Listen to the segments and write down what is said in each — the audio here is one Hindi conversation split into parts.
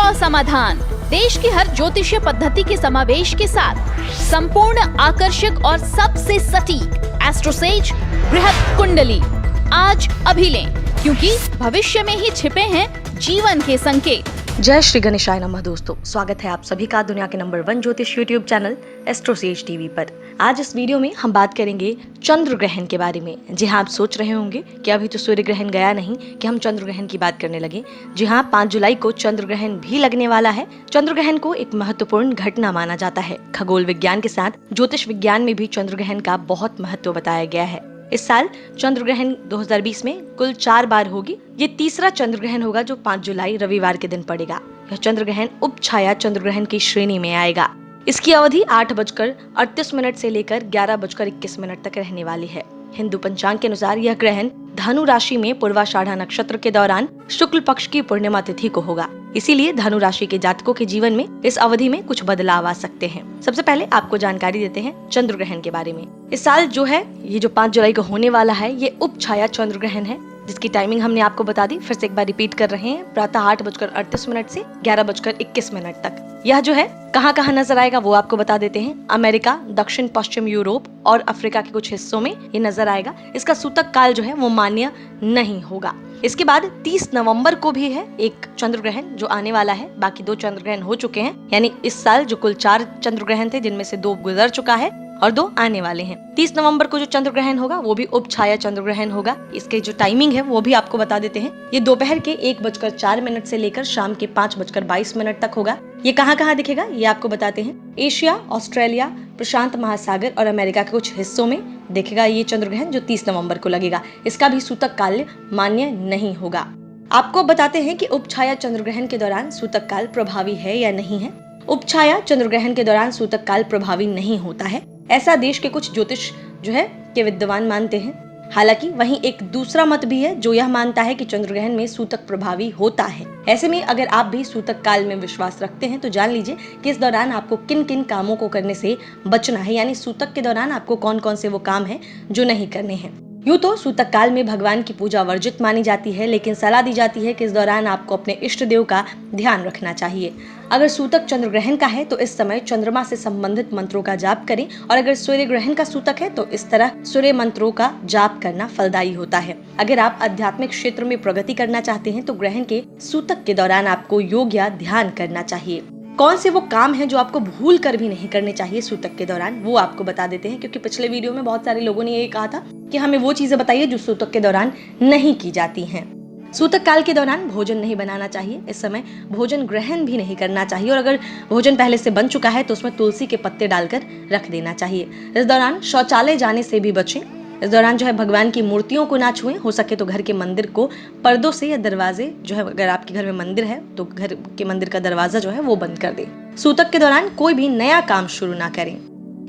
का समाधान, देश की हर ज्योतिषीय पद्धति के समावेश के साथ संपूर्ण आकर्षक और सबसे सटीक एस्ट्रोसेज बृहद कुंडली। आज अभी लें, क्योंकि भविष्य में ही छिपे हैं जीवन के संकेत। जय श्री गणेशाय नमः। दोस्तों, स्वागत है आप सभी का दुनिया के नंबर 1 ज्योतिष यूट्यूब चैनल एस्ट्रोसेज टीवी पर। आज इस वीडियो में हम बात करेंगे चंद्र ग्रहण के बारे में। जी हाँ, आप सोच रहे होंगे कि अभी तो सूर्य ग्रहण गया नहीं कि हम चंद्र ग्रहण की बात करने लगे। जी हाँ, 5 जुलाई को चंद्र ग्रहण भी लगने वाला है। चंद्र ग्रहण को एक महत्वपूर्ण घटना माना जाता है। खगोल विज्ञान के साथ ज्योतिष विज्ञान में भी चंद्र ग्रहण का बहुत महत्व बताया गया है। इस साल चंद्र ग्रहण 2020 में कुल 4 बार होगी। ये तीसरा चंद्र ग्रहण होगा जो 5 जुलाई रविवार के दिन पड़ेगा। यह चंद्र ग्रहण उप छाया चंद्र ग्रहण की श्रेणी में आएगा। इसकी अवधि 8:38 से लेकर 11:21 तक रहने वाली है। हिंदू पंचांग के अनुसार यह ग्रहण धनु राशि में पूर्वाषाढ़ा नक्षत्र के दौरान शुक्ल पक्ष की पूर्णिमा तिथि को होगा। इसीलिए धनु राशि के जातकों के जीवन में इस अवधि में कुछ बदलाव आ सकते हैं। सबसे पहले आपको जानकारी देते हैं चंद्र ग्रहण के बारे में। इस साल जो है ये जो 5 जुलाई को होने वाला है, ये उप छाया चंद्र ग्रहण है, जिसकी टाइमिंग हमने आपको बता दी। फिर से एक बार रिपीट कर रहे हैं, प्रातः 8:38 से 11:21 तक। यह जो है कहाँ कहाँ नजर आएगा वो आपको बता देते हैं। अमेरिका, दक्षिण पश्चिम यूरोप और अफ्रीका के कुछ हिस्सों में ये नजर आएगा। इसका सूतक काल जो है वो मान्य नहीं होगा। इसके बाद 30 नवंबर को भी है एक चंद्र ग्रहण जो आने वाला है। बाकी 2 चंद्र ग्रहण हो चुके हैं, यानी इस साल जो कुल 4 चंद्र ग्रहण थे, जिनमें से 2 गुजर चुका है और 2 आने वाले हैं। 30 नवंबर को जो चंद्र ग्रहण होगा वो भी उप छाया चंद्र ग्रहण होगा। इसके जो टाइमिंग है वो भी आपको बता देते हैं। ये दोपहर के 1:04 से लेकर शाम के 5:22 तक होगा। ये कहाँ कहाँ दिखेगा ये आपको बताते हैं। एशिया, ऑस्ट्रेलिया, प्रशांत महासागर और अमेरिका के कुछ हिस्सों में दिखेगा ये चंद्र ग्रहण जो 30 नवंबर को लगेगा। इसका भी सूतक काल मान्य नहीं होगा। आपको बताते हैं कि उप छाया चंद्र ग्रहण के दौरान सूतक काल प्रभावी है या नहीं है। उप छाया चंद्र ग्रहण के दौरान सूतक काल प्रभावी नहीं होता है, ऐसा देश के कुछ ज्योतिष जो है के विद्वान मानते हैं। हालांकि वहीं एक दूसरा मत भी है जो यह मानता है कि चंद्र ग्रहण में सूतक प्रभावी होता है। ऐसे में अगर आप भी सूतक काल में विश्वास रखते हैं तो जान लीजिए कि इस दौरान आपको किन किन कामों को करने से बचना है, यानी सूतक के दौरान आपको कौन कौन से वो काम है जो नहीं करने हैं। यूँ तो सूतक काल में भगवान की पूजा वर्जित मानी जाती है, लेकिन सलाह दी जाती है कि इस दौरान आपको अपने इष्ट देव का ध्यान रखना चाहिए। अगर सूतक चंद्र ग्रहण का है तो इस समय चंद्रमा से संबंधित मंत्रों का जाप करें, और अगर सूर्य ग्रहण का सूतक है तो इस तरह सूर्य मंत्रों का जाप करना फलदायी होता है। अगर आप आध्यात्मिक क्षेत्र में प्रगति करना चाहते हैं तो ग्रहण के सूतक के दौरान आपको योग या ध्यान करना चाहिए। कौन से वो काम हैं जो आपको भूल कर भी नहीं करने चाहिए सूतक के दौरान, वो आपको बता देते हैं। क्योंकि पिछले वीडियो में बहुत सारे लोगों ने ये कहा था कि हमें वो चीजें बताइए जो सूतक के दौरान नहीं की जाती हैं। सूतक काल के दौरान भोजन नहीं बनाना चाहिए। इस समय भोजन ग्रहण भी नहीं करना चाहिए, और अगर भोजन पहले से बन चुका है तो उसमें तुलसी के पत्ते डालकर रख देना चाहिए। इस दौरान शौचालय जाने से भी बचें। इस दौरान जो है भगवान की मूर्तियों को ना छुएं। हो सके तो घर के मंदिर को पर्दों से या दरवाजे जो है, अगर आपके घर में मंदिर है तो घर के मंदिर का दरवाजा जो है वो बंद कर दें। सूतक के दौरान कोई भी नया काम शुरू ना करें।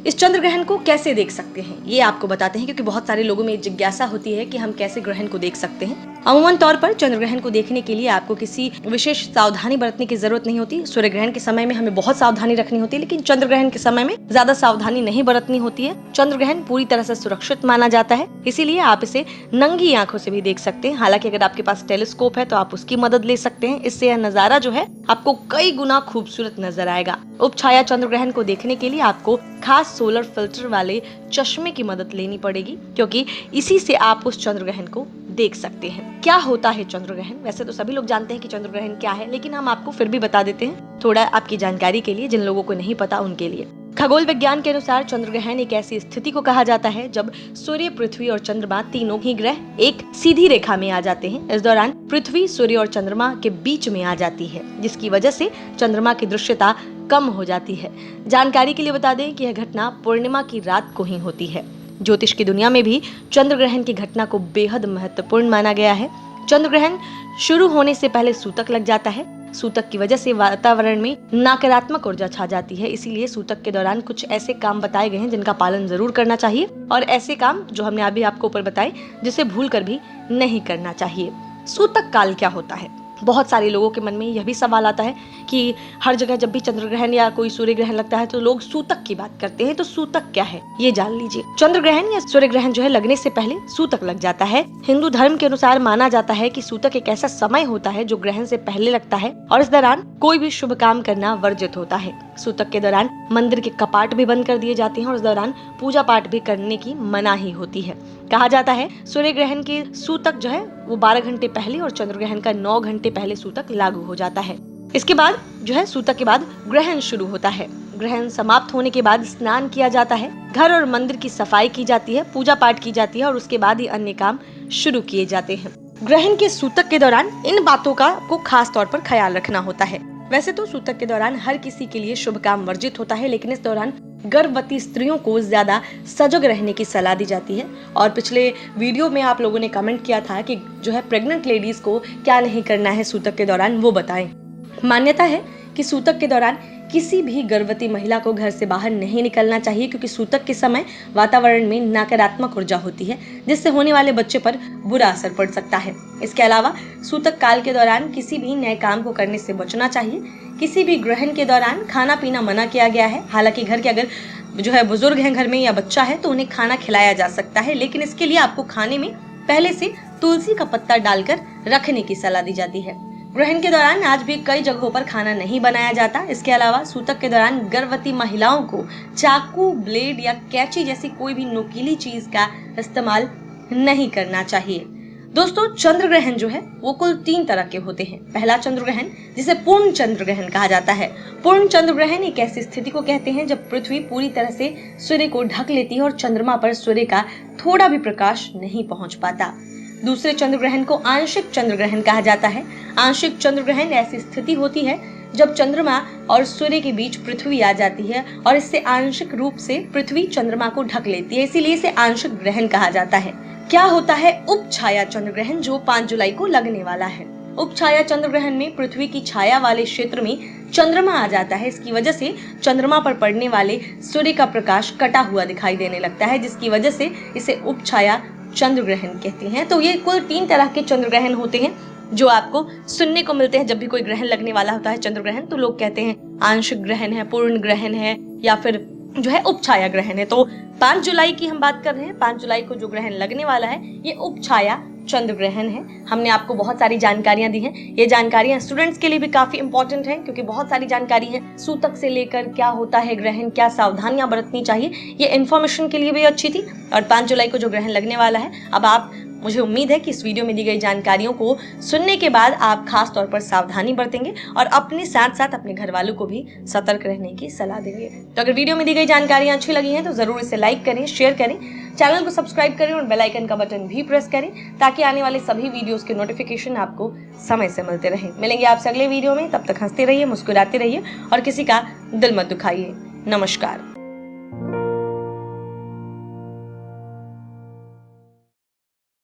इस चंद्र ग्रहण को कैसे देख सकते हैं ये आपको बताते हैं, क्योंकि बहुत सारे लोगों में जिज्ञासा होती है कि हम कैसे ग्रहण को देख सकते हैं। अमूमन तौर पर चंद्र ग्रहण को देखने के लिए आपको किसी विशेष सावधानी बरतने की जरूरत नहीं होती। सूर्य ग्रहण के समय में हमें बहुत सावधानी रखनी होती है, लेकिन चंद्र ग्रहण के समय में ज्यादा सावधानी नहीं बरतनी होती है। चंद्र ग्रहण पूरी तरह से सुरक्षित माना जाता है, इसीलिए आप इसे नंगी आंखों से भी देख सकते हैं। हालांकि अगर आपके पास टेलीस्कोप है तो आप उसकी मदद ले सकते हैं। इससे यह नजारा जो है आपको कई गुना खूबसूरत नजर आएगा। उप छाया चंद्र ग्रहण को देखने के लिए आपको खास सोलर फिल्टर वाले चश्मे की मदद लेनी पड़ेगी, क्योंकि इसी से आप उस चंद्र ग्रहण को देख सकते हैं। क्या होता है चंद्र ग्रहण? वैसे तो सभी लोग जानते हैं कि चंद्र ग्रहण क्या है, लेकिन हम आपको फिर भी बता देते हैं थोड़ा आपकी जानकारी के लिए, जिन लोगों को नहीं पता उनके लिए। खगोल विज्ञान के अनुसार चंद्र ग्रहण एक ऐसी स्थिति को कहा जाता है जब सूर्य, पृथ्वी और चंद्रमा तीनों ही ग्रह एक सीधी रेखा में आ जाते हैं। इस दौरान पृथ्वी सूर्य और चंद्रमा के बीच में आ जाती है, जिसकी वजह से चंद्रमा की दृश्यता कम हो जाती है। जानकारी के लिए बता दें कि यह घटना पूर्णिमा की रात को ही होती है। ज्योतिष की दुनिया में भी चंद्र ग्रहण की घटना को बेहद महत्वपूर्ण माना गया है। चंद्र ग्रहण शुरू होने से पहले सूतक लग जाता है। सूतक की वजह से वातावरण में नकारात्मक ऊर्जा छा जाती है, इसीलिए सूतक के दौरान कुछ ऐसे काम बताए गए हैं जिनका पालन जरूर करना चाहिए, और ऐसे काम जो हमने अभी आपको ऊपर बताए जिसे भूल कर भी नहीं करना चाहिए। सूतक काल क्या होता है बहुत सारे लोगों के मन में यह भी सवाल आता है कि हर जगह जब भी चंद्र ग्रहण या कोई सूर्य ग्रहण लगता है तो लोग सूतक की बात करते हैं। तो सूतक क्या है ये जान लीजिए। चंद्र ग्रहण या सूर्य ग्रहण जो है लगने से पहले सूतक लग जाता है। हिंदू धर्म के अनुसार माना जाता है कि सूतक एक ऐसा समय होता है जो ग्रहण से पहले लगता है और इस दौरान कोई भी शुभ काम करना वर्जित होता है। सूतक के दौरान मंदिर के कपाट भी बंद कर दिए जाते हैं और इस दौरान पूजा पाठ भी करने की मनाही होती है। कहा जाता है सूर्य ग्रहण के सूतक जो है वो 12 घंटे पहले और चंद्र ग्रहण का 9 घंटे पहले सूतक लागू हो जाता है। इसके बाद जो है सूतक के बाद ग्रहण शुरू होता है। ग्रहण समाप्त होने के बाद स्नान किया जाता है, घर और मंदिर की सफाई की जाती है, पूजा पाठ की जाती है और उसके बाद ही अन्य काम शुरू किए जाते हैं। ग्रहण के सूतक के दौरान इन बातों को खास तौर पर ख्याल रखना होता है। वैसे तो सूतक के दौरान हर किसी के लिए शुभ काम वर्जित होता है, लेकिन इस दौरान गर्भवती स्त्रियों को ज्यादा सजग रहने की सलाह दी जाती है। और पिछले वीडियो में आप लोगों ने कमेंट किया था कि जो है प्रेग्नेंट लेडीज को क्या नहीं करना है सूतक के दौरान, वो बताएं। मान्यता है कि सूतक के दौरान किसी भी गर्भवती महिला को घर से बाहर नहीं निकलना चाहिए, क्योंकि सूतक के समय वातावरण में नकारात्मक ऊर्जा होती है जिससे होने वाले बच्चे पर बुरा असर पड़ सकता है। इसके अलावा सूतक काल के दौरान किसी भी नए काम को करने से बचना चाहिए। किसी भी ग्रहण के दौरान खाना पीना मना किया गया है। हालांकि घर के अगर जो है बुजुर्ग हैं घर में या बच्चा है तो उन्हें खाना खिलाया जा सकता है, लेकिन इसके लिए आपको खाने में पहले से तुलसी का पत्ता डालकर रखने की सलाह दी जाती है। ग्रहण के दौरान आज भी कई जगहों पर खाना नहीं बनाया जाता। इसके अलावा सूतक के दौरान गर्भवती महिलाओं को चाकू, ब्लेड या कैंची जैसी कोई भी नुकीली चीज का इस्तेमाल नहीं करना चाहिए। दोस्तों, चंद्र ग्रहण जो है वो कुल 3 तरह के होते हैं। पहला चंद्र ग्रहण जिसे पूर्ण चंद्र ग्रहण कहा जाता है। पूर्ण चंद्र ग्रहण एक ऐसी स्थिति को कहते हैं जब पृथ्वी पूरी तरह से सूर्य को ढक लेती है और चंद्रमा पर सूर्य का थोड़ा भी प्रकाश नहीं पहुंच पाता। दूसरे चंद्र ग्रहण को आंशिक चंद्र ग्रहण कहा जाता है। आंशिक चंद्र ग्रहण ऐसी स्थिति होती है जब चंद्रमा और सूर्य के बीच पृथ्वी आ जाती है और इससे आंशिक रूप से पृथ्वी चंद्रमा को ढक लेती है, इसीलिए इसे आंशिक ग्रहण कहा जाता है। क्या होता है उपछाया चंद्र ग्रहण जो 5 जुलाई को लगने वाला है। उपछाया चंद्र ग्रहण में पृथ्वी की छाया वाले क्षेत्र में चंद्रमा आ जाता है। इसकी वजह से चंद्रमा पर पड़ने वाले सूर्य का प्रकाश कटा हुआ दिखाई देने लगता है, जिसकी वजह से इसे उपछाया चंद्र ग्रहण कहते हैं। तो ये कुल 3 तरह के चंद्र ग्रहण होते हैं जो आपको सुनने को मिलते हैं। जब भी कोई ग्रहण लगने वाला होता है चंद्र ग्रहण, तो लोग कहते हैं आंशिक ग्रहण है, पूर्ण ग्रहण है या फिर जो है उपछाया ग्रहण है। तो 5 जुलाई की हम बात कर रहे हैं। 5 जुलाई को जो ग्रहण लगने वाला है ये उपछाया चंद्र ग्रहण है। हमने आपको बहुत सारी जानकारियां दी हैं। ये जानकारियां स्टूडेंट्स के लिए भी काफी इंपॉर्टेंट हैं, क्योंकि बहुत सारी जानकारी है सूतक से लेकर क्या होता है ग्रहण, क्या सावधानियां बरतनी चाहिए, ये इन्फॉर्मेशन के लिए भी अच्छी थी। और 5 जुलाई को जो ग्रहण लगने वाला है, अब आप मुझे उम्मीद है कि इस वीडियो में दी गई जानकारियों को सुनने के बाद आप खास तौर पर सावधानी बरतेंगे और अपने साथ साथ अपने घर वालों को भी सतर्क रहने की सलाह देंगे। तो अगर वीडियो में दी गई जानकारियां अच्छी लगी हैं तो जरूर इसे लाइक करें, शेयर करें, चैनल को सब्सक्राइब करें और बेल आइकन का बटन भी प्रेस करें ताकि आने वाले सभी वीडियोस के नोटिफिकेशन आपको समय से मिलते रहें। मिलेंगे आपसे अगले वीडियो में, तब तक हंसते रहिए, मुस्कुराते रहिए और किसी का दिल मत दुखाइए। नमस्कार।